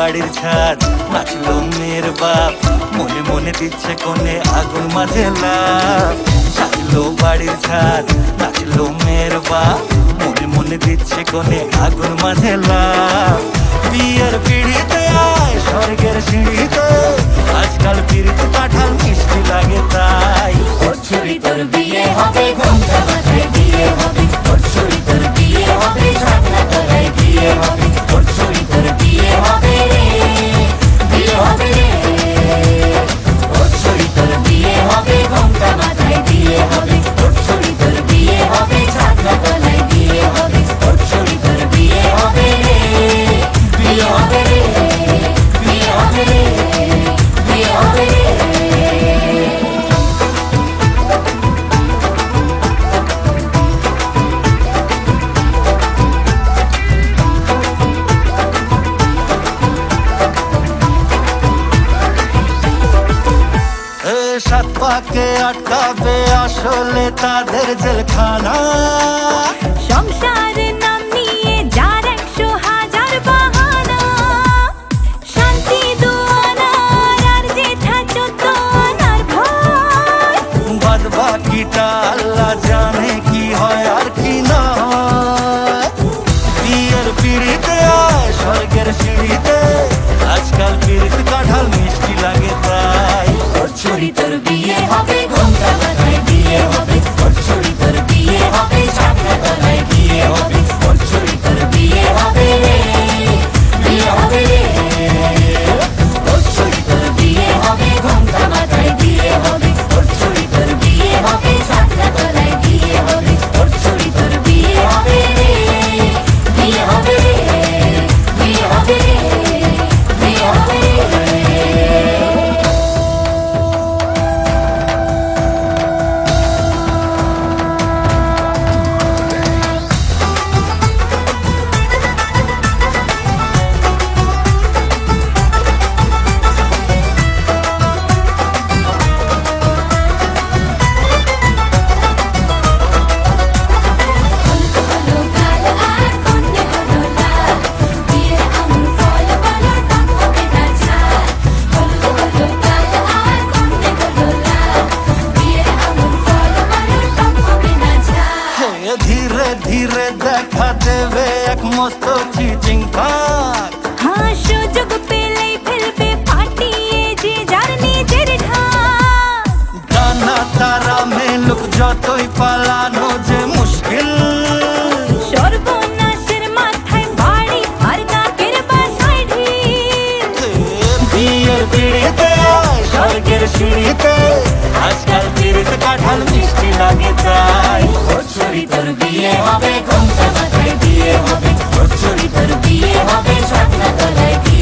বাড়ির ছাদ, নাচলো মেয়ের বাপ, মনে মনে দিচ্ছে কোণে আগুন মাঝে লাভ। সাজলো বাড়ির ছাদ, নাচলো মেয়ের বাপ, মনে মনে দিচ্ছে কোণে আগুন মাঝে লাভ। বিয়ের পিড়িতে আয় স্বর্গের সিঁড়িতে, আজকাল পিড়িতে কাঁঠাল মিষ্টি লাগে তাই। ওর ছুরি তোর বিয়ে হবে, ঘোমটা মাথায় বিয়ে হবে। ওর ছুরি তোর বিয়ে হবে, ছাগনা তলায় বিয়ে হবে। ওর ছুরি তোর বিয়ে হবে রে, বিয়ে হবে রে। ওর ছুরি তোর বিয়ে হবে, ঘোমটা মাথায় বিয়ে হবে। ওর ছুরি তোর বিয়ে হবে, ছাগনা তলায় বিয়ে হবে। ওর ছুরি তোর বিয়ে হবে রে, বিয়ে হবে রে, বিয়ে হবে রে, বিয়ে হবে রে। সাত পাকে আটকাবে আসলে তাদের জেলখানা। সংসারের নাম নিয়ে যার 100,000 বাহানা, শান্তি দুয়ানার আর জেঠা 14 আনার ভয়। বাদ বাকিটা আল্লাহ জানে কি হয় আর কি না হয়। বিয়ের পিড়িতে আয় স্বর্গের সিঁড়িতে, আজকাল পিড়িতে কাঁঠাল মিষ্টি লাগে তাই। ওর ছুরি তোর বিয়ে হবে, ঘোমটা মাথায় বিয়ে হবে। ওর ছুরি তোর বিয়ে হবে, ছাগনা তলায় বিয়ে হবে। ওর ছুরি তোর বিয়ে হবে রে, বিয়ে হবে রে। ওর ছুরি তোর বিয়ে হবে, ঘোমটা মাথায় বিয়ে হবে। ওর ছুরি তোর বিয়ে হবে, ছাগনা তলায় বিয়ে হবে। ওর ছুরি তোর বিয়ে হবে রে, বিয়ে হবে রে, বিয়ে হবে রে, বিয়ে হবে রে। ধীরে ধীরে দেখা দেবে এক মস্ত চিচিং ফাঁক। হ্যাঁ, সুযোগ পেলেই ফেলবে ফাটিয়ে যে যার নিজের ঢাক। ডানা তারা মেলুক যতই পালানো যে মুশকিল। সর্বনাশের মাথায় বাড়ি আর নাকের বাসায় ঢিল। বিয়ের পিড়িতে আয় স্বর্গের সিঁড়িতে, আজকাল পিড়িতে কাঁঠাল মিষ্টি লাগে তাই। ওর ছুরি তোর বিয়ে হবে, ঘোমটা মাথায় বিয়ে হবে। ওর ছুরি তোর বিয়ে হবে, ছাগনা তলায় বিয়ে